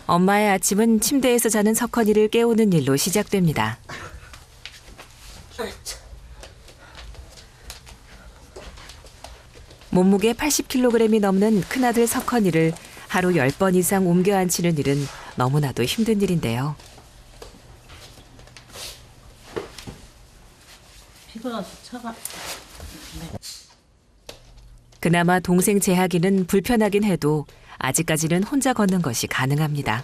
엄마의 아침은 침대에서 자는 석헌이를 깨우는 일로 시작됩니다. 몸무게 80kg이 넘는 큰아들 석헌이를 하루 10번 이상 옮겨 앉히는 일은 너무나도 힘든 일인데요. 피곤해서 차가. 그나마 동생 재학이는 불편하긴 해도 아직까지는 혼자 걷는 것이 가능합니다.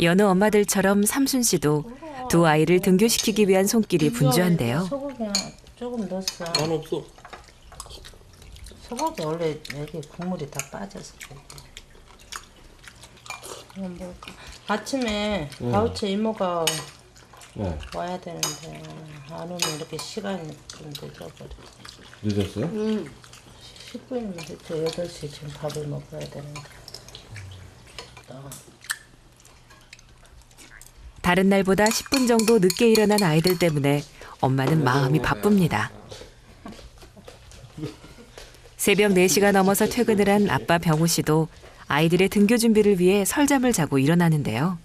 여느 엄마들처럼 삼순 씨도 두 아이를 등교시키기 위한 손길이 분주한데요. 소고기 조금 넣었어. 난 없어. 소고기 원래 여기 국물이 다 빠져서 그래. 아침에 가우치 이모가 네. 와야 되는데 안 오면 이렇게 시간이 좀 늦어버려. 늦었어요? 10분이면 됐죠. 8시 지금 밥을 먹어야 되는데. 다른 날보다 10분 정도 늦게 일어난 아이들 때문에 엄마는 마음이 바쁩니다. 새벽 4시가 넘어서 퇴근을 한 아빠 병우 씨도 아이들의 등교 준비를 위해 설잠을 자고 일어나는데요.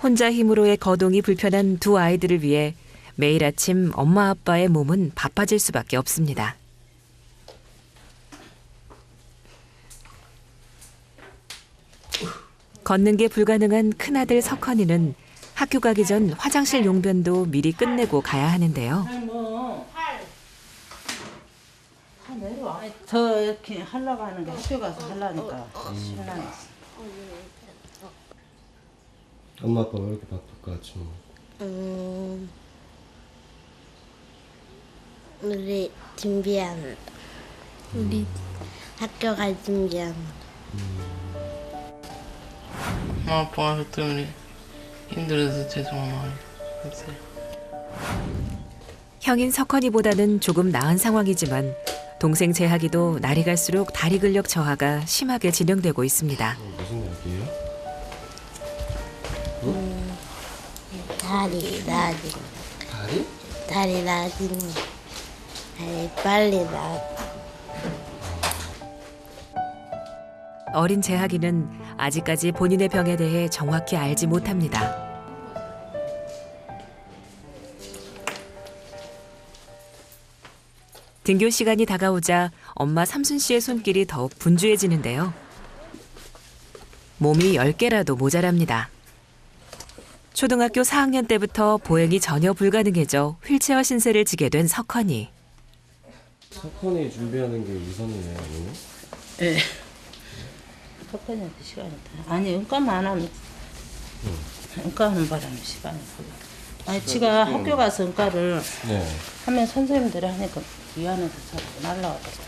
혼자 힘으로의 거동이 불편한 두 아이들을 위해 매일 아침 엄마 아빠의 몸은 바빠질 수밖에 없습니다. 걷는 게 불가능한 큰아들 석헌이는 학교 가기 전 화장실 용변도 미리 끝내고 가야 하는데요. 내려와. 저 이렇게 하려고 하는 게 학교 가서 하려니까 신나했어. 엄마 아빠 왜 이렇게 바쁠까 아침? 우리 준비한 우리 학교 갈 준비한 엄마 아빠가 때문에 힘들어서 죄송합니다. 형인 석헌이보다는 조금 나은 상황이지만 동생 재학이도 날이 갈수록 다리 근력 저하가 심하게 진행되고 있습니다. 무슨 얘기예요? 다리 나아지는 다리? 다리 나아지는 다리 빨리 나. 어린 재학이는 아직까지 본인의 병에 대해 정확히 알지 못합니다. 등교 시간이 다가오자 엄마 삼순 씨의 손길이 더욱 분주해지는데요. 몸이 10개라도 모자랍니다. 초등학교 4학년 때부터 보행이 전혀 불가능해져 휠체어 신세를 지게 된 석헌이. 석헌이 준비하는 게 우선이에요, 아니면? 예. 석헌이한테 시간이 다. 아니 응가만 안 하면 응가하는 바람에 시간이 걸려. 아니 지가 학교 가서 응가를 네. 하면 선생님들이 하니까 이 안에서 잘 날라와서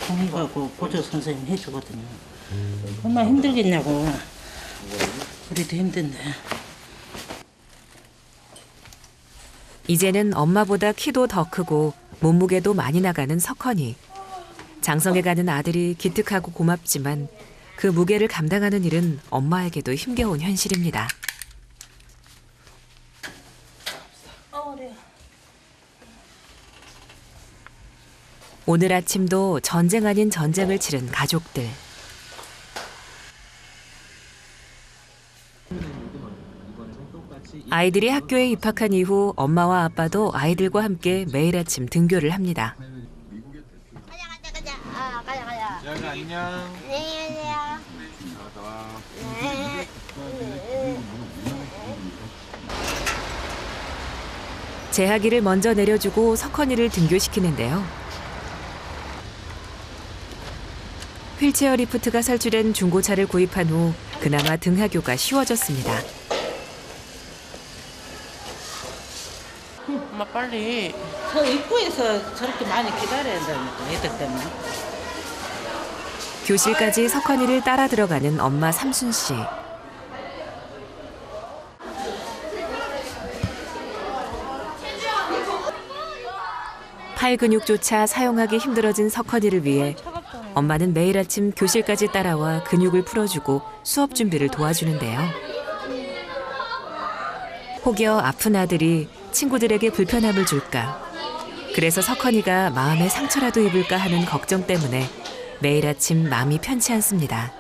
공부하고 보조 선생님 해주거든요. 얼마나 힘들겠냐고. 우리도 힘든데. 이제는 엄마보다 키도 더 크고 몸무게도 많이 나가는 석헌이. 장성에 가는 아들이 기특하고 고맙지만 그 무게를 감당하는 일은 엄마에게도 힘겨운 현실입니다. 오늘 아침도 전쟁 아닌 전쟁을 치른 가족들. 아이들이 학교에 입학한 이후 엄마와 아빠도 아이들과 함께 매일 아침 등교를 합니다. 가자. 아 가자. 재학아 안녕. 네 안녕하세요. 네. 재학이를 먼저 내려주고 석헌이를 등교시키는데요. 휠체어 리프트가 설치된 중고차를 구입한 후 그나마 등하교가 쉬워졌습니다. 엄마 빨리. 저 입구에서 저렇게 많이 기다려야 된다니까 애들 때문에. 교실까지 석헌이를 따라 들어가는 엄마 삼순 씨. 팔 근육조차 사용하기 힘들어진 석헌이를 위해 엄마는 매일 아침 교실까지 따라와 근육을 풀어주고 수업 준비를 도와주는데요. 혹여 아픈 아들이 친구들에게 불편함을 줄까 그래서 석헌이가 마음에 상처라도 입을까 하는 걱정 때문에 매일 아침 마음이 편치 않습니다.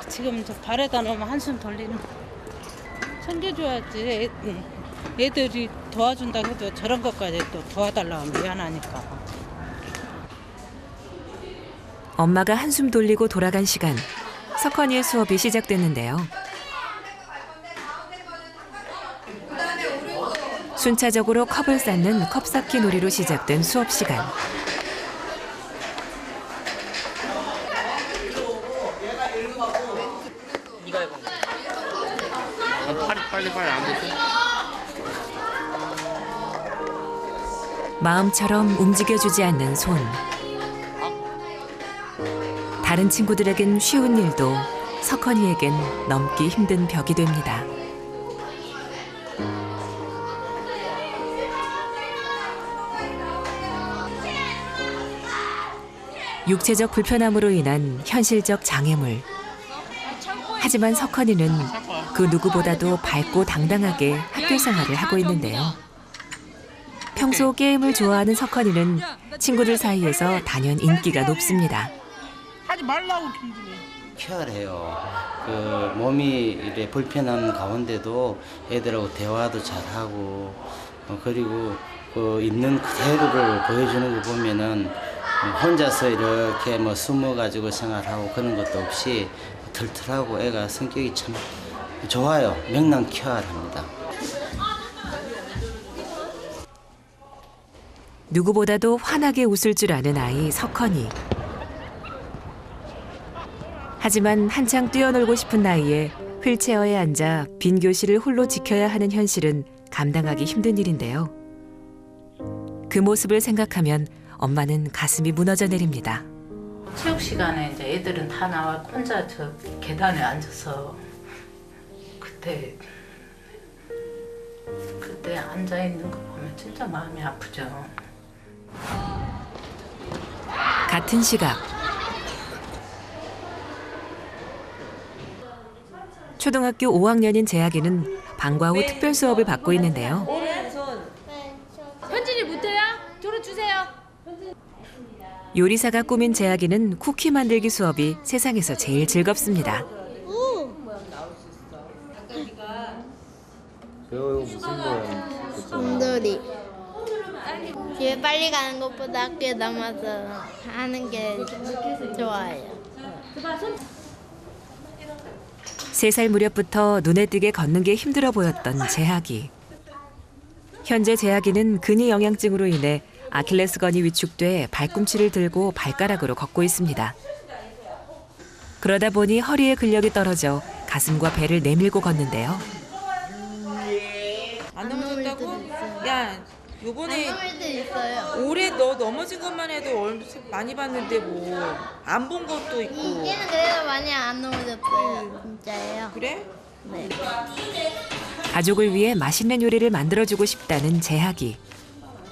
지금 저 발에다 놓으면 한숨 돌리는 거. 챙겨줘야지. 애들이 도와준다고 해도 저런 것까지 또 도와달라고 하면 미안하니까. 엄마가 한숨 돌리고 돌아간 시간, 석헌이의 수업이 시작됐는데요. 순차적으로 컵을 쌓는 컵 쌓기 놀이로 시작된 수업 시간. 빨리 안 됐어? 마음처럼 움직여주지 않는 손. 다른 친구들에겐 쉬운 일도 석헌이에겐 넘기 힘든 벽이 됩니다. 육체적 불편함으로 인한 현실적 장애물. 하지만 석헌이는 그 누구보다도 밝고 당당하게 학교 생활을 하고 있는데요. 평소 게임을 좋아하는 석헌이는 친구들 사이에서 단연 인기가 높습니다. 하지 말라고 김준이. 쾌활해요. 그 몸이 이래 불편한 가운데도 애들하고 대화도 잘하고 그리고 그 있는 그대로를 보여주는 거 보면은 혼자서 이렇게 뭐 숨어가지고 생활하고 그런 것도 없이 털털하고 애가 성격이 참 좋아요. 명랑쾌활합니다. 누구보다도 환하게 웃을 줄 아는 아이 석헌이. 하지만 한창 뛰어놀고 싶은 나이에 휠체어에 앉아 빈 교실을 홀로 지켜야 하는 현실은 감당하기 힘든 일인데요. 그 모습을 생각하면 엄마는 가슴이 무너져 내립니다. 체육 시간에 이제 애들은 다 나와 혼자 저 계단에 앉아서 그때 앉아 있는 거 보면 진짜 마음이 아프죠. 같은 시각 초등학교 5학년인 재학이는 방과 후 특별 수업을 받고 있는데요. 현진이 못해요? 저로 주세요. 요리사가 꾸민 재학이는 쿠키 만들기 수업이 세상에서 제일 즐겁습니다. 이거 무슨 거야? 곰돌이. 집에 빨리 가는 것보다 학교에 남아서 하는 게 좋아요. 3살 무렵부터 눈에 띄게 걷는 게 힘들어 보였던 재학이. 현재 재학이는 근위 영양증으로 인해 아킬레스건이 위축돼 발꿈치를 들고 발가락으로 걷고 있습니다. 그러다 보니 허리에 근력이 떨어져 가슴과 배를 내밀고 걷는데요. 안 넘어졌다고? 야, 요번에 넘을 때 있어요. 올해 너 넘어진 것만 해도 엄청 많이 봤는데 뭐 안 본 것도 있고. 이제는 그래도 많이 안 넘어졌어요. 진짜예요. 그래? 네. 가족을 위해 맛있는 요리를 만들어주고 싶다는 재학이.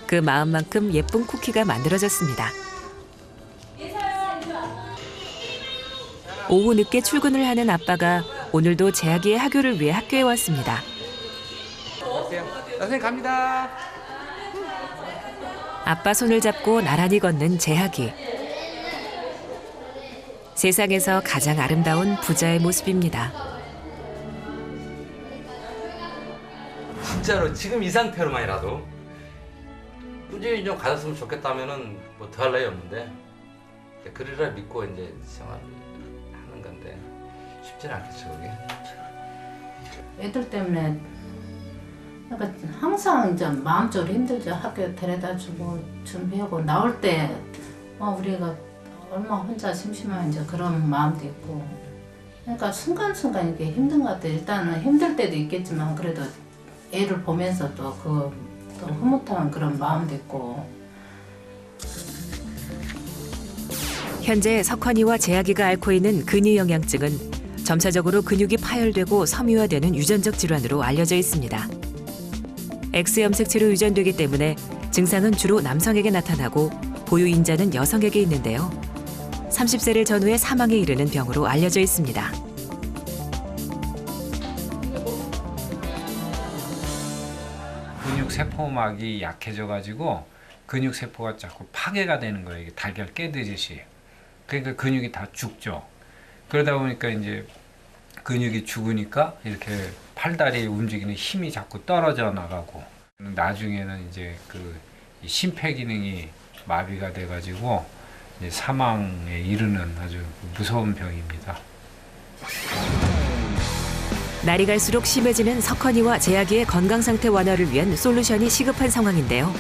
그 마음만큼 예쁜 쿠키가 만들어졌습니다. 오후 늦게 출근을 하는 아빠가 오늘도 재학이의 학교를 위해 학교에 왔습니다. 선생님 갑니다. 아빠 손을 잡고 나란히 걷는 재학이. 세상에서 가장 아름다운 부자의 모습입니다. 진짜로 지금 이 상태로만이라도 꾸준히 좀 가졌으면 좋겠다면은 뭐 더 할 나위 없는데 그리라 믿고 이제 생활을 하는 건데 쉽지는 않겠죠 그게. 애들 때문에 그러니까 항상 이제 마음적으로 힘들죠. 학교 데려다주고 준비하고 나올 때 우리가 얼마 혼자 심심한 이제 그런 마음도 있고. 그러니까 순간순간 이게 힘든 것 같아요. 일단은 힘들 때도 있겠지만 그래도 애를 보면서 또 또 흐뭇한 그런 마음도 있고. 현재 석헌이와 재학이가 앓고 있는 근위 영양증은 점차적으로 근육이 파열되고 섬유화되는 유전적 질환으로 알려져 있습니다. X염색체로 유전되기 때문에 증상은 주로 남성에게 나타나고 보유 인자는 여성에게 있는데요. 30세를 전후해 사망에 이르는 병으로 알려져 있습니다. 근육 세포막이 약해져 가지고 근육 세포가 자꾸 파괴가 되는 거예요. 이게 달걀 깨듯이. 그러니까 근육이 다 죽죠. 그러다 보니까 이제 근육이 죽으니까 이렇게 팔다리 움직이는 힘이 자꾸 떨어져 나가고, 나중에는 이제 그 심폐 기능이 마비가 돼 가지고 이제 사망에 이르는 아주 무서운 병입니다. 날이 갈수록 심해지는 석헌이와 재학이의 건강 상태 완화를 위한 솔루션이 시급한 상황인데요.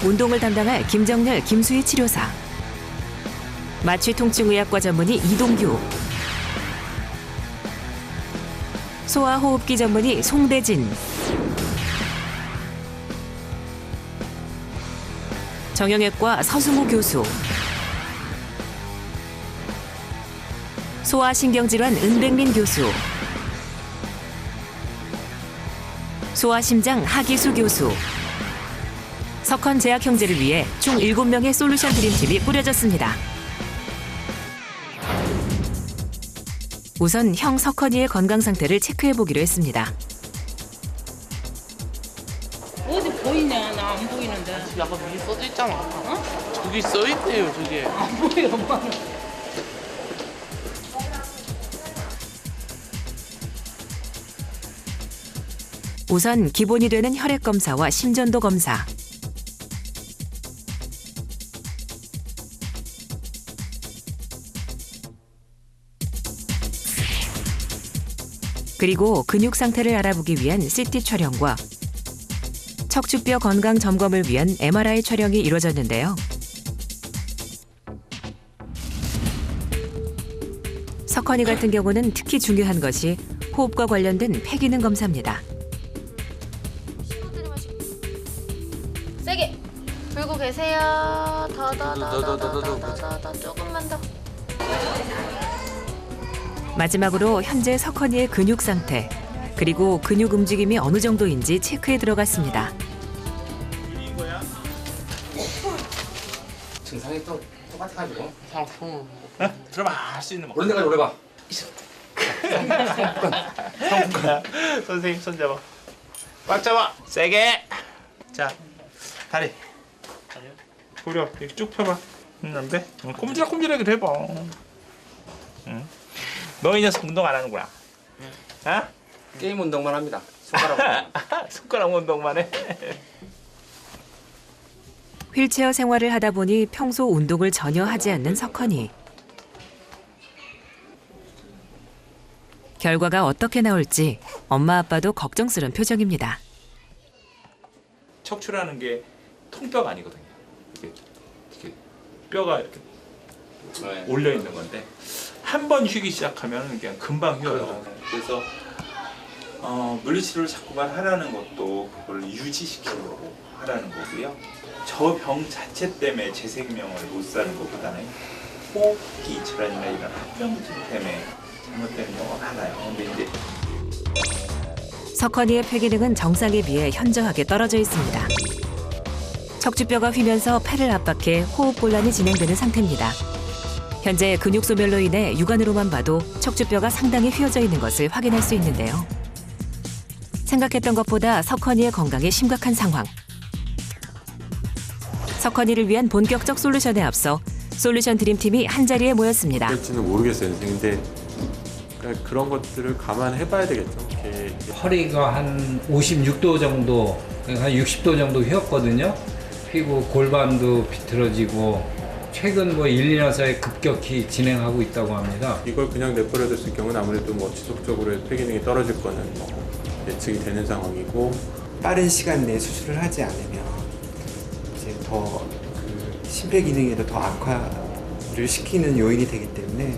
운동을 담당할 김정렬, 김수희 치료사, 마취통증의학과 전문의 이동규, 소아호흡기 전문의 송대진, 정형외과 서승우 교수, 소아신경질환 은백민 교수, 소아심장 하기수 교수, 석헌 재학 형제를 위해 총 7명의 솔루션 드림팀이 꾸려졌습니다. 우선 형 석헌이의 건강 상태를 체크해보기로 했습니다. 어디 보이냐? 나 안 보이는데. 약간 위에 써져 있잖아. 어? 저기 써 있대요, 저게. 안 보여, 엄마는. 우선 기본이 되는 혈액 검사와 심전도 검사, 그리고 근육 상태를 알아보기 위한 CT 촬영과 척추뼈 건강 점검을 위한 MRI 촬영이 이루어졌는데요. 석헌이 같은 경우는 특히 중요한 것이 호흡과 관련된 폐기능 검사입니다. 세게 들고 계세요. 더 조금만 더. 마지막으로 현재 석헌이의 근육 상태, 그리고 근육 움직임이 어느 정도인지 체크에 들어갔습니다. 증상이 또 똑같아가지고. 상품. 들어봐, 할 수 있는 거. 오른 데까지 오래 봐. 선생님 손 잡아. 꽉 잡아. 세게. 자, 다리. 구려. 이렇게 쭉 펴봐. 안 돼? 꼼지락꼼지락이도 해봐. 너 이 녀석 운동 안 하는구나. 어? 게임 운동만 합니다. 손가락 운동. 손가락 운동만 해. 휠체어 생활을 하다 보니 평소 운동을 전혀 하지 않는 석헌이. 결과가 어떻게 나올지 엄마 아빠도 걱정스러운 표정입니다. 척추라는 게 통뼈가 아니거든요. 이게 뼈가 이렇게 올려 있는 건데 한 번 휘기 시작하면 그냥 금방 휘어요. 그래서 물리치료를 자꾸만 하라는 것도 그걸 유지시키려고 하라는 거고요. 저 병 자체 때문에 제 생명을 못 사는 것보다는 호흡기 질환이나 이런 합병증 때문에 잘못되는 경우가 많아요. 근데 이제 석헌이의 폐기능은 정상에 비해 현저하게 떨어져 있습니다. 척추뼈가 휘면서 폐를 압박해 호흡곤란이 진행되는 상태입니다. 현재 근육 소멸로 인해 육안으로만 봐도 척추뼈가 상당히 휘어져 있는 것을 확인할 수 있는데요. 생각했던 것보다 석헌이의 건강에 심각한 상황. 석헌이를 위한 본격적 솔루션에 앞서 솔루션 드림팀이 한자리에 모였습니다. 될지는 모르겠어요, 선생님. 근데 그런 것들을 감안해봐야 되겠죠. 허리가 한 56도 정도, 한 60도 정도 휘었거든요. 그리고 골반도 비틀어지고 최근 1, 2년 사이에 급격히 진행하고 있다고 합니다. 이걸 그냥 내버려뒀을 경우는 아무래도 지속적으로 폐기능이 떨어질 거는 예측이 되는 상황이고, 빠른 시간 내에 수술을 하지 않으면 이제 더 그 심폐기능에도 더 악화를 시키는 요인이 되기 때문에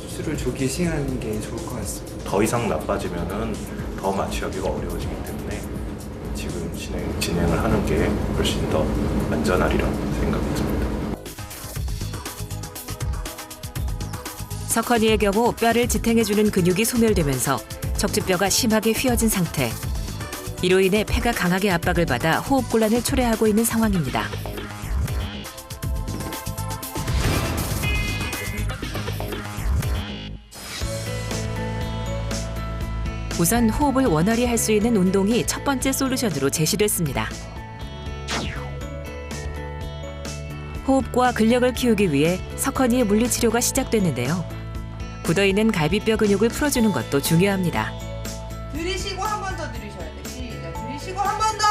수술을 조기에 시행하는 게 좋을 것 같습니다. 더 이상 나빠지면은 더 마취하기가 어려워지기 때문에 지금 진행을 하는 게 훨씬 더 안전하리라 생각이 듭니다. 석헌이의 경우 뼈를 지탱해주는 근육이 소멸되면서 척추뼈가 심하게 휘어진 상태. 이로 인해 폐가 강하게 압박을 받아 호흡곤란을 초래하고 있는 상황입니다. 우선 호흡을 원활히 할 수 있는 운동이 첫 번째 솔루션으로 제시됐습니다. 호흡과 근력을 키우기 위해 석헌이의 물리치료가 시작됐는데요. 굳어있는 갈비뼈 근육을 풀어주는 것도 중요합니다. 들이쉬고 한 번 더 들이셔야 돼. 시작. 들이쉬고 한 번 더.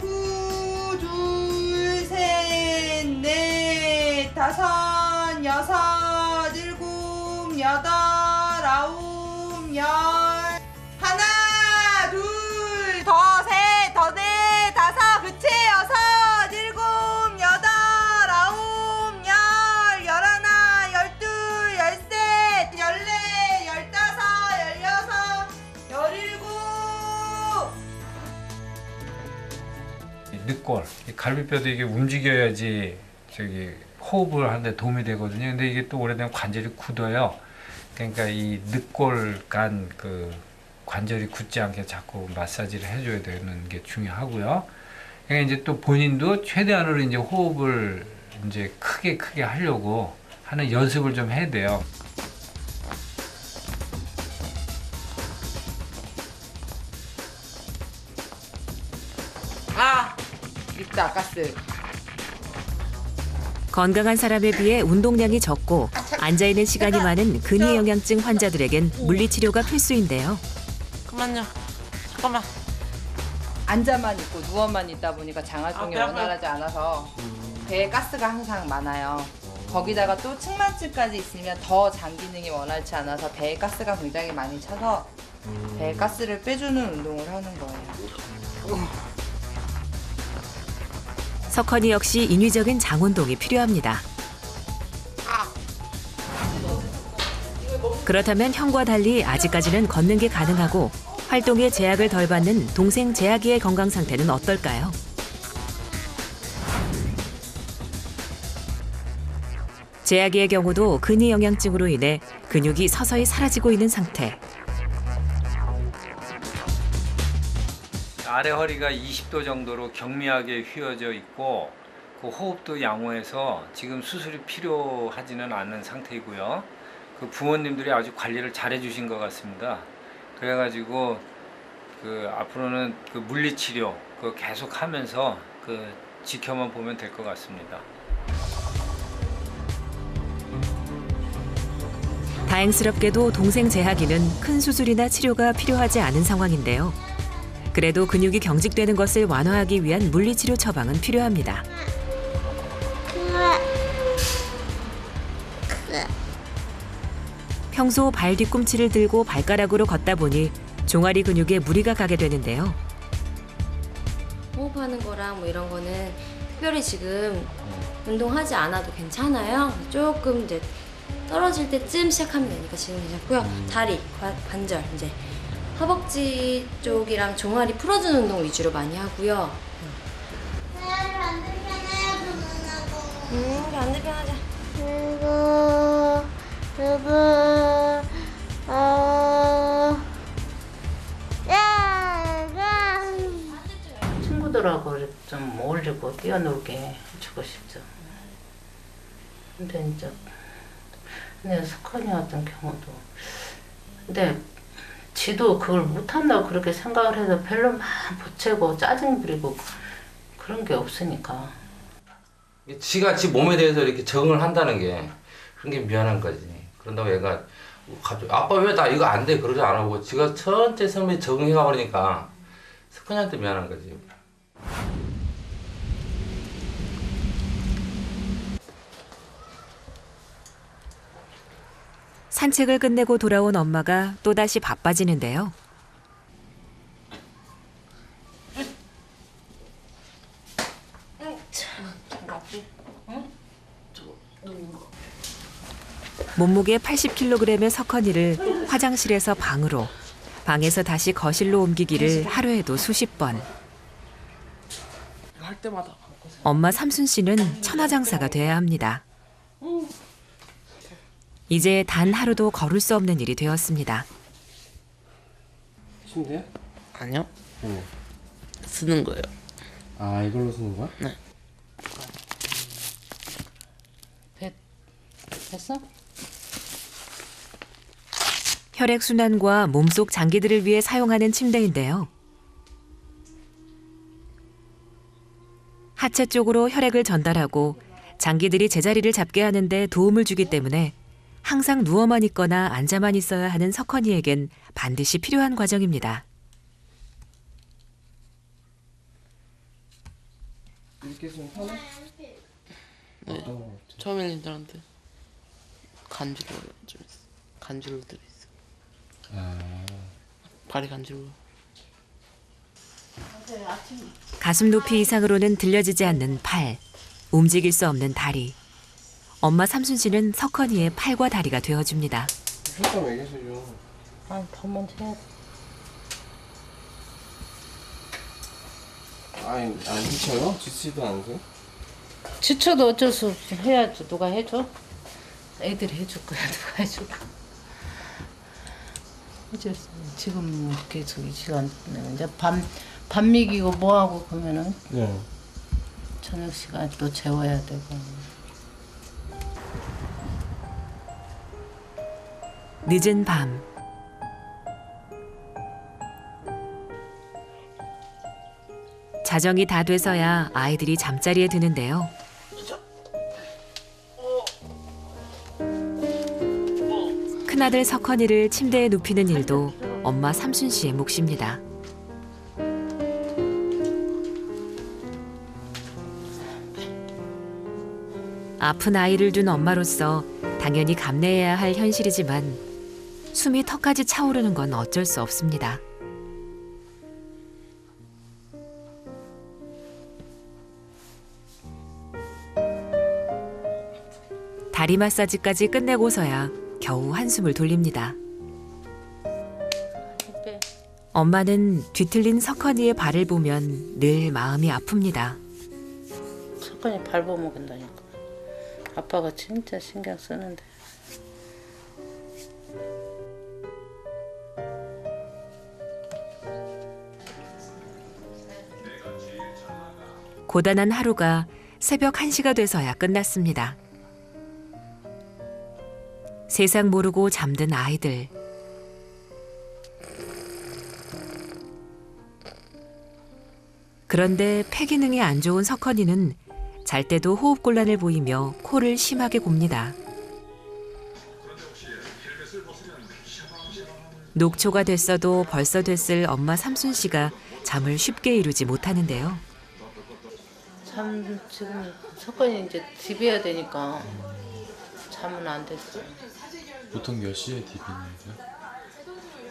후, 둘, 셋, 넷, 다섯, 여섯, 일곱, 여덟, 아홉, 열. 하나, 둘, 더, 셋, 더, 넷, 다섯, 그치, 여섯, 일곱, 여덟, 아홉, 열, 열하나, 열둘, 열셋, 열넷, 열다섯, 열여섯, 열일곱. 늑골, 이 갈비뼈도 이게 움직여야지 호흡을 하는데 도움이 되거든요. 근데 이게 또 오래되면 관절이 굳어요. 그러니까 이 늑골 간 그 관절이 굳지 않게 자꾸 마사지를 해줘야 되는 게 중요하고요. 그러니까 이제 또 본인도 최대한으로 이제 호흡을 이제 크게 하려고 하는 연습을 좀 해야 돼요. 아, 있다, 가스. 건강한 사람에 비해 운동량이 적고 앉아있는 시간이 많은 근위영양증 환자들에겐 물리치료가 필수인데요. 그만요. 잠깐만. 앉아만 있고 누워만 있다 보니까 장활동이 원활하지 않아서 배에 가스가 항상 많아요. 거기다가 또 측만증까지 있으면 더 장 기능이 원활치 않아서 배에 가스가 굉장히 많이 차서 배에 가스를 빼주는 운동을 하는 거예요. 석헌이 역시 인위적인 장운동이 필요합니다. 그렇다면 형과 달리 아직까지는 걷는 게 가능하고 활동에 제약을 덜 받는 동생 재학이의 건강 상태는 어떨까요? 재학이의 경우도 근위영양증으로 인해 근육이 서서히 사라지고 있는 상태. 아래 허리가 20도 정도로 경미하게 휘어져 있고 그 호흡도 양호해서 지금 수술이 필요하지는 않은 상태이고요. 그 부모님들이 아주 관리를 잘해 주신 것 같습니다. 그래가지고 그 앞으로는 그 물리치료 그 계속 하면서 그 지켜만 보면 될 것 같습니다. 다행스럽게도 동생 재학이는 큰 수술이나 치료가 필요하지 않은 상황인데요. 그래도 근육이 경직되는 것을 완화하기 위한 물리치료 처방은 필요합니다. 평소 발 뒤꿈치를 들고 발가락으로 걷다 보니 종아리 근육에 무리가 가게 되는데요. 호흡하는 거랑 뭐 이런 거는 특별히 지금 운동하지 않아도 괜찮아요. 조금 이제 떨어질 때쯤 시작하면 되니까 지금 괜찮고요. 다리, 관절, 이제 허벅지 쪽이랑 종아리 풀어주는 운동 위주로 많이 하고요. 우리 반대편 하자. 친구들하고 좀 어울리고 뛰어놀게 해주고 싶죠. 근데 이제 석헌이 같은 경우도 근데 지도 그걸 못한다고 그렇게 생각을 해서 별로 막 보채고 짜증 부리고 그런 게 없으니까. 지가 지 몸에 대해서 이렇게 적응을 한다는 게 그런 게 미안한 거지. 그런다고 얘가 갑자기 아빠 왜 나 이거 안 돼 그러지 안 하고 지가 천체 섬에 적응해 가버리니까 석헌이한테 미안한 거지. 산책을 끝내고 돌아온 엄마가 또다시 바빠지는데요. 몸무게 80kg의 석헌이를 화장실에서 방으로, 방에서 다시 거실로 옮기기를 하루에도 수십 번. 할 때마다 엄마 삼순 씨는 천하장사가 돼야 합니다. 이제 단 하루도 걸을 수 없는 일이 되었습니다. 침대? 아니요. 어. 쓰는 거예요. 아, 이걸로 쓰는 거야? 네. 됐어? 혈액순환과 몸속 장기들을 위해 사용하는 침대인데요. 하체 쪽으로 혈액을 전달하고 장기들이 제자리를 잡게 하는 데 도움을 주기 때문에 항상 누워만 있거나 앉아만 있어야 하는 석헌이에겐 반드시 필요한 과정입니다. 이렇게 좀 편해? 네. 처음에는 힘들었는데 간지러워요. 좀 있어. 간질로 들어있어. 발이 간지러워. 가슴 높이 이상으로는 들려지지 않는 팔, 움직일 수 없는 다리. 엄마 삼순 씨는 석헌이의 팔과 다리가 되어줍니다. 살짝 왜 계세요? 아니 밥 먼저 해야 돼. 아니 안 지쳐요? 지치지도 않으세요? 지쳐도 어쩔 수 없이 해야죠. 누가 해줘? 애들이 해줄 거야. 누가 해줄 거야. 어쩔 수 없어. 지금 계속 이 시간 이제 밥 먹이고 뭐 하고 그러면은 네. 저녁 시간 또 재워야 되고. 늦은 밤. 자정이 다 돼서야 아이들이 잠자리에 드는데요. 큰아들 석헌이를 침대에 눕히는 일도 엄마 삼순 씨의 몫입니다. 아픈 아이를 둔 엄마로서 당연히 감내해야 할 현실이지만 숨이 턱까지 차오르는 건 어쩔 수 없습니다. 다리 마사지까지 끝내고서야 겨우 한숨을 돌립니다. 엄마는 뒤틀린 석헌이의 발을 보면 늘 마음이 아픕니다. 석헌이 발 보면 된다니까. 아빠가 진짜 신경 쓰는데. 고단한 하루가 새벽 1시가 돼서야 끝났습니다. 세상 모르고 잠든 아이들. 그런데 폐 기능이 안 좋은 석헌이는 잘 때도 호흡곤란을 보이며 코를 심하게 곱니다. 녹초가 됐어도 벌써 됐을 엄마 삼순 씨가 잠을 쉽게 이루지 못하는데요. 참 지금 석헌이 이제 디벼야 되니까 잠은 안 됐어요. 보통 몇 시에 디비는데요?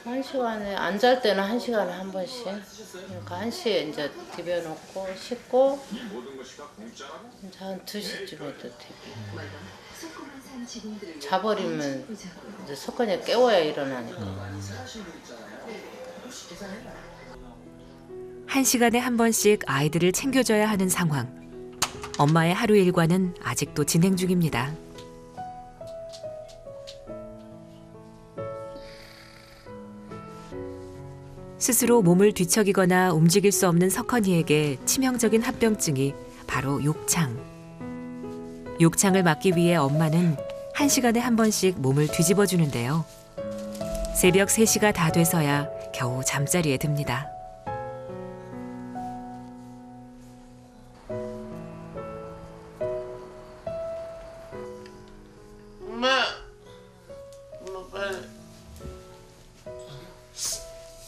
1시간에 안 잘 때는 1시간에 한 번씩. 그러니까 1시에 이제 디벼놓고 씻고 이제 한 2시쯤에 또 디벼. 자버리면 이제 석헌이 깨워야 일어나니까. 1시간에 한 번씩 아이들을 챙겨줘야 하는 상황. 엄마의 하루 일과는 아직도 진행 중입니다. 스스로 몸을 뒤척이거나 움직일 수 없는 석헌이에게 치명적인 합병증이 바로 욕창. 욕창을 막기 위해 엄마는 1시간에 한 번씩 몸을 뒤집어 주는데요. 새벽 3시가 다 돼서야 겨우 잠자리에 듭니다.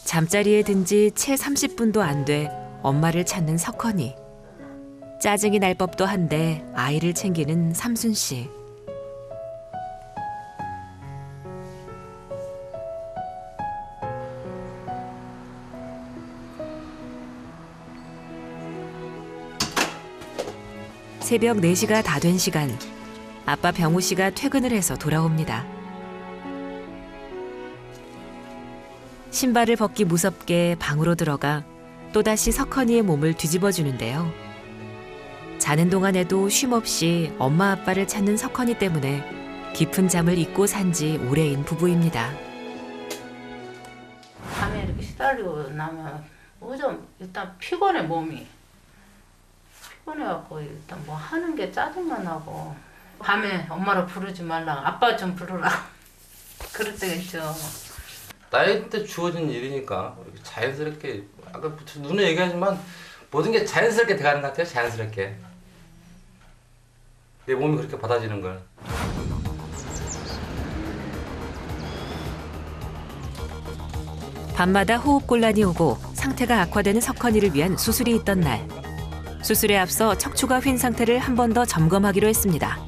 잠자리에 든 지 채 30분도 안 돼 엄마를 찾는 석헌이. 짜증이 날 법도 한데 아이를 챙기는 삼순 씨. 새벽 4시가 다 된 시간. 아빠 병우 씨가 퇴근을 해서 돌아옵니다. 신발을 벗기 무섭게 방으로 들어가 또다시 석헌이의 몸을 뒤집어 주는데요. 자는 동안에도 쉼없이 엄마 아빠를 찾는 석헌이 때문에 깊은 잠을 잊고 산 지 오래인 부부입니다. 밤에 이렇게 시달리고 나면 좀 일단 피곤해 몸이. 피곤해갖고 일단 뭐 하는 게 짜증만 나고. 밤에 엄마를 부르지 말라. 아빠 좀 부르라. 그럴 때가 있죠. 나이 때 주어진 일이니까 이렇게 자연스럽게 아까 눈에 얘기하지만 모든 게 자연스럽게 돼가는 것 같아요. 자연스럽게 내 몸이 그렇게 받아지는 걸. 밤마다 호흡곤란이 오고 상태가 악화되는 석헌이를 위한 수술이 있던 날. 수술에 앞서 척추가 휜 상태를 한 번 더 점검하기로 했습니다.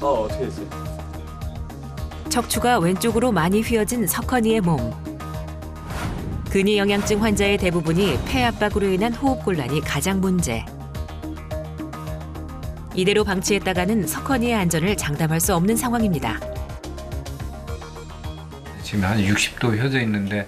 어떻게 됐어요? 척추가 왼쪽으로 많이 휘어진 석헌이의 몸. 근위영양증 환자의 대부분이 폐 압박으로 인한 호흡곤란이 가장 문제. 이대로 방치했다가는 석헌이의 안전을 장담할 수 없는 상황입니다. 지금 한 60도 휘어져 있는데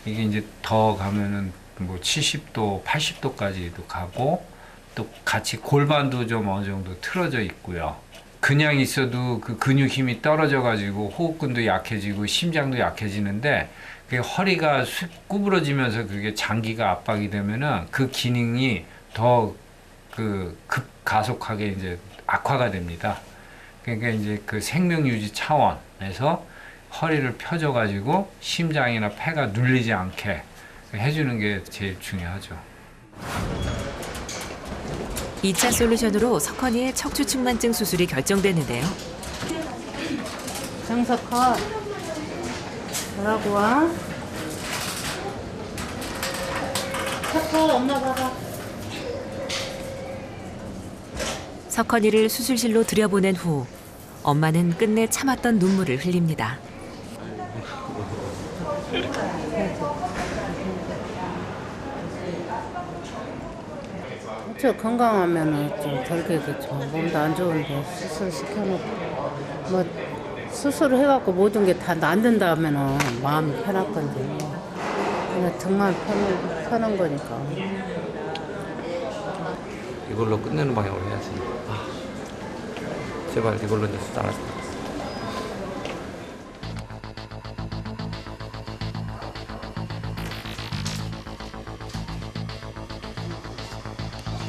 이게 이제 더 가면은 뭐 70도, 80도까지도 가고 또 같이 골반도 좀 어느 정도 틀어져 있고요. 그냥 있어도 그 근육 힘이 떨어져 가지고 호흡근도 약해지고 심장도 약해지는데 그게 허리가 구부러지면서 그게 장기가 압박이 되면은 그 기능이 더 그 급가속하게 이제 악화가 됩니다. 그러니까 이제 그 생명 유지 차원에서 허리를 펴줘 가지고 심장이나 폐가 눌리지 않게 해주는 게 제일 중요하죠. 2차 솔루션으로 석헌이의 척추측만증 수술이 결정됐는데요. 정석헌 뭐라고 와? 석헌 엄마 봐봐. 석헌이를 수술실로 들여보낸 후 엄마는 끝내 참았던 눈물을 흘립니다. 저 건강하면은 좀 덜 되겠죠. 몸도 안 좋은데 수술 시켜놓고 뭐 수술을 해갖고 모든 게 다 낫는다 하면은 마음이 편할 건데 그냥 등만 펴는 거니까. 이걸로 끝내는 방향으로 해야지. 제발 이걸로 이제 수술 안 했으면 좋겠어.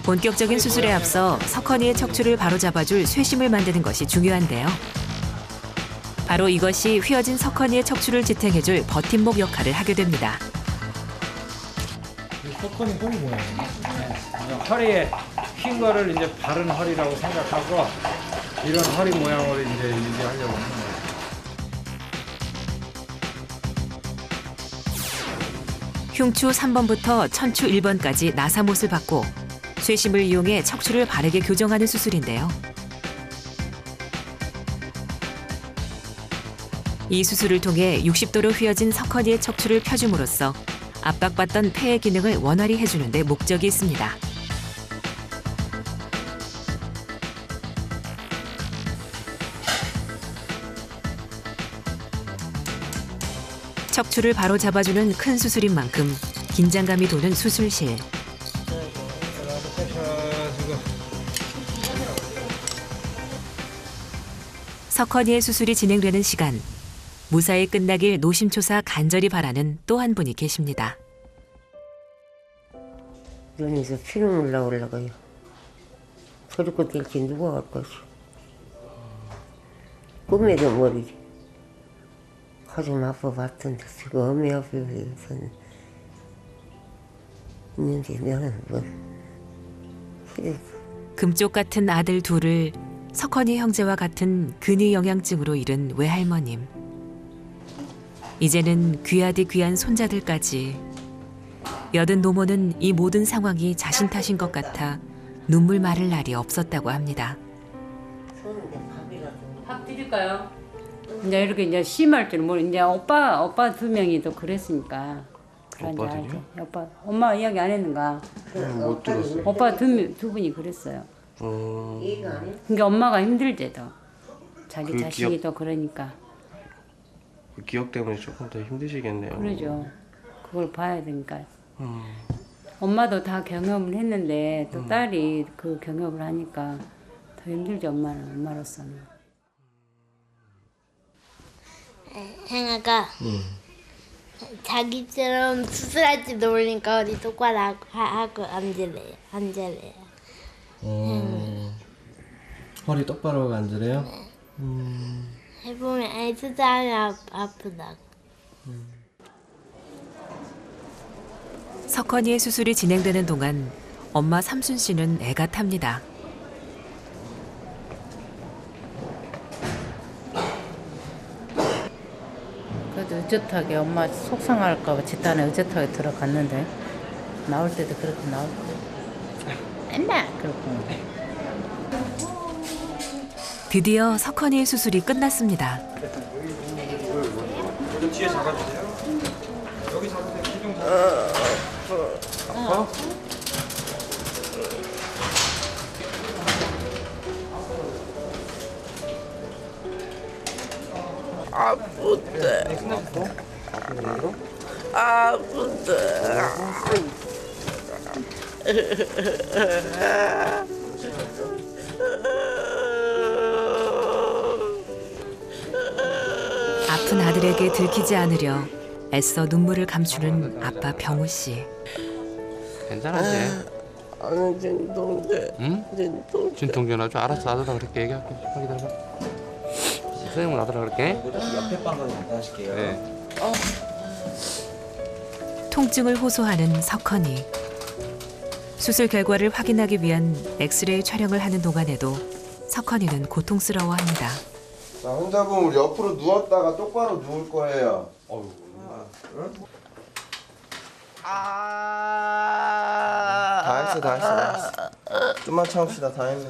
본격적인 수술에 앞서 석헌이의 척추를 바로잡아줄 쇄심을 만드는 것이 중요한데요. 바로 이것이 휘어진 석헌이의 척추를 지탱해줄 버팀목 역할을 하게 됩니다. 석헌이 허리 모양이에요. 허리에 휜 거를 이제 바른 허리라고 생각하고 이런 허리 모양으로 이제 유지하려고 하는 거예요. 흉추 3번부터 천추 1번까지 나사못을 받고 쇄심을 이용해 척추를 바르게 교정하는 수술인데요. 이 수술을 통해 60도로 휘어진 석헌이의 척추를 펴줌으로써 압박받던 폐의 기능을 원활히 해주는 데 목적이 있습니다. 척추를 바로 잡아주는 큰 수술인 만큼 긴장감이 도는 수술실. 석헌이의 수술이 진행되는 시간, 무사히 끝나길 노심초사 간절히 바라는 또 한 분이 계십니다. 눈에서 피눈물 나오려고요. 저렇게 될지 누가 할 것이. 꿈에도 모르지. 가슴 아파봤던데 지금 어미 아프서는 있는데 나는 뭐 금쪽 같은 아들 둘을 석헌이 형제와 같은 근위영양증으로 잃은 외할머님. 이제는 귀하디 귀한 손자들까지. 여든 노모는 이 모든 상황이 자신 탓인 것 같아 눈물 마를 날이 없었다고 합니다. 밥 드릴까요? 이제 이렇게 이제 심할 줄 모르. 이제 오빠 두 명이도 그랬으니까. 오빠들이요? 오빠 엄마 이야기 안 했는가? 못 들었어요. 오빠 두 분이 그랬어요. 그러니까 엄마가 힘들대도 자기 그 자식이 기억- 또 그러니까. 그 기억 때문에 조금 더 힘드시겠네요. 그러죠. 그걸 봐야 되니까. 엄마도 다 경험을 했는데 또 딸이 그 경험을 하니까 더 힘들죠. 엄마로서는. 행아가 자기처럼 수술할지도 모르니까 어디 똑바로 하고 앉으래요. 허리 똑바로 하고 앉으래요? 해보면 애쓰잖아 아프다고. 석헌이의 수술이 진행되는 동안 엄마 삼순 씨는 애가 탑니다. 그래도 의젓하게 엄마 속상할까 봐 집단에 의젓하게 들어갔는데 나올 때도 그렇게 나올 거야. 맨날 그렇고. 드디어 석헌이의 수술이 끝났습니다. 뒤에 잡아주세요. 여기 잡으세요. 표정 아파? 아픈데. 아픈 아들에게 들키지 않으려 애써 눈물을 감추는 아빠 병우 씨. 괜찮아 이제. 아니 진통제. 응? 진통제 나죠. 알았어 아들아 그렇게 얘기할게. 기다려봐. 선생님은 아들아 그렇게. 옆에 방으로 갔다 하실게요. 네. 통증을 호소하는 석헌이. 수술 결과를 확인하기 위한 엑스레이 촬영을 하는 동안에도 석헌이는 고통스러워합니다. 자, 환자분 우리 옆으로 누웠다가 똑바로 누울 거예요. 응? 다 했어. 좀만 참읍시다. 다 했네.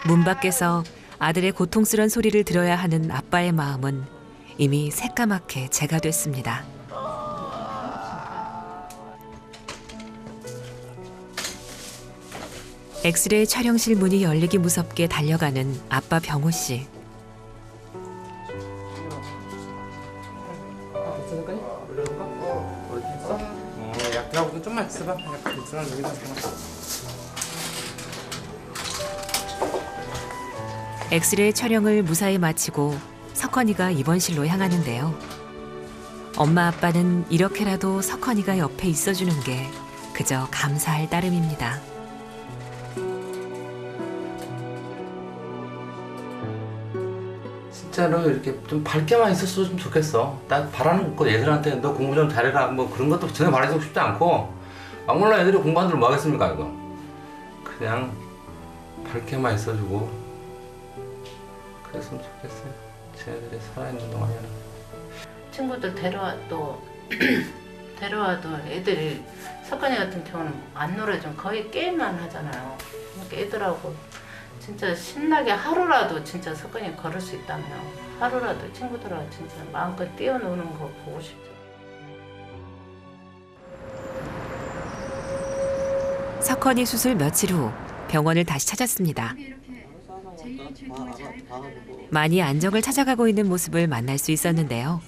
문 밖에서 아들의 고통스런 소리를 들어야 하는 아빠의 마음은 이미 새까맣게 재가 됐습니다. 엑스레이 촬영실 문이 열리기 무섭게 달려가는 아빠 병우 씨. 약하고 좀만 있어봐. 엑스레이 촬영을 무사히 마치고 석헌이가 입원실로 향하는데요. 엄마 아빠는 이렇게라도 석헌이가 옆에 있어주는 게 그저 감사할 따름입니다. 진짜로 이렇게 좀 밝게만 있었으면 좋겠어. 난 바라는 거 애들한테 너 공부 좀 잘해라 뭐 그런 것도 전혀 바라고 싶지 않고 막말라 애들이 공부하는 줄 뭐 하겠습니까 이거. 그냥 밝게만 있어주고 그랬으면 좋겠어요. 쟤네들이 살아있는 동안에는. 친구들 데려와도 애들이 석헌이 같은 경우는 안 놀아주면 거의 게임만 하잖아요. 그러니까 애들하고 진짜 신나게 하루라도 진짜 석헌이 걸을 수 있다면 하루라도 친구들하고 진짜 마음껏 뛰어노는 거 보고 싶죠. 석헌이 수술 며칠 후 병원을 다시 찾았습니다. 많이 안정을 찾아가고 있는 모습을 만날 수 있었는데요.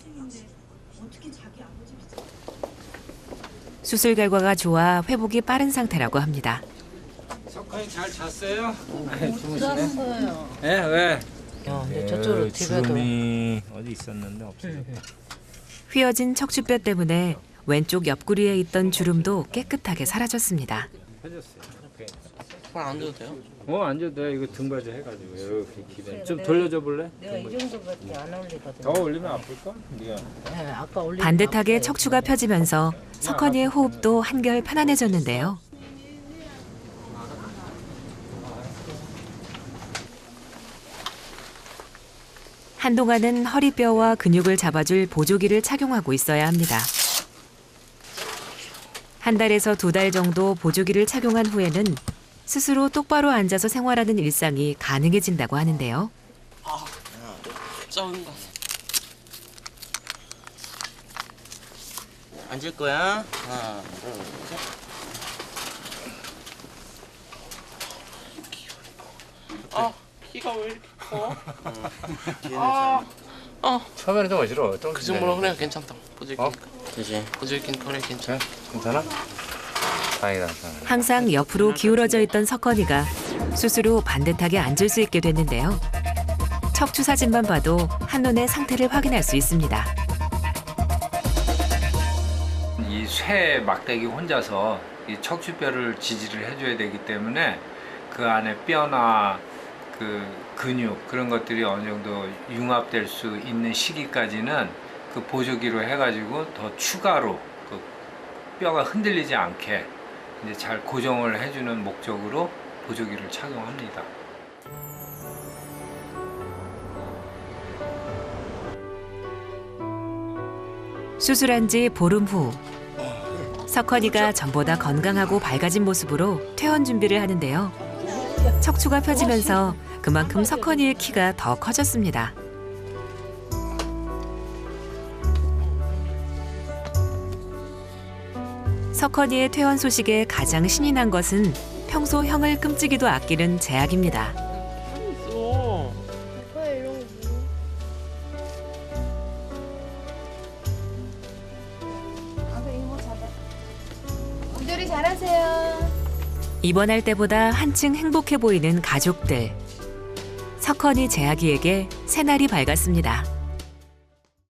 수술 결과가 좋아 회복이 빠른 상태라고 합니다. 석헌이 잘 잤어요? 잤어요. 예, 왜? 근데 저쪽으로 뒤가도 주름이 어디 있었는데 없어졌다. 휘어진 척추뼈 때문에 왼쪽 옆구리에 있던 주름도 깨끗하게 사라졌습니다. 손 안 줘도 돼요? 안 줘도 돼. 이거 등받이 해가지고 이렇게 기대. 좀 돌려줘 볼래? 내가 이 정도밖에 안 올리거든. 더 올리면 아플까? 네가. 네, 아까 올린 반듯하게 척추가 펴지면서 석헌이의 호흡도 한결 편안해졌는데요. 한동안은 허리뼈와 근육을 잡아줄 보조기를 착용하고 있어야 합니다. 한 달에서 2달 정도 보조기를 착용한 후에는 스스로 똑바로 앉아서 생활하는 일상이 가능해진다고 하는데요. 적은 거. 앉을 거야. 하나, 둘, 셋. 키가 왜 이렇게 커? 처음에는 좀 어지러워. 그 정도로 그래 괜찮다. 보조기니까. 그지. 보조기니까 그래 괜찮아. 괜찮아? 다행이다. 항상 옆으로 기울어져 있던 석헌이가 수술 후 반듯하게 앉을 수 있게 됐는데요. 척추 사진만 봐도 한눈에 상태를 확인할 수 있습니다. 이 쇠 막대기 혼자서 이 척추뼈를 지지를 해줘야 되기 때문에 그 안에 뼈나 그 근육 그런 것들이 어느 정도 융합될 수 있는 시기까지는 그 보조기로 해가지고 더 추가로 그 뼈가 흔들리지 않게 이제 잘 고정을 해주는 목적으로 보조기를 착용합니다. 수술한 지 보름 후 석헌이가 전보다 건강하고 밝아진 모습으로 퇴원 준비를 하는데요. 척추가 펴지면서 그만큼 석헌이의 키가 더 커졌습니다. 석헌이의 퇴원 소식에 가장 신이 난 것은 평소 형을 끔찍이도 아끼는 재학입니다. 운전이 잘하세요. 입원할 때보다 한층 행복해 보이는 가족들. 석헌이 재학이에게 새날이 밝았습니다.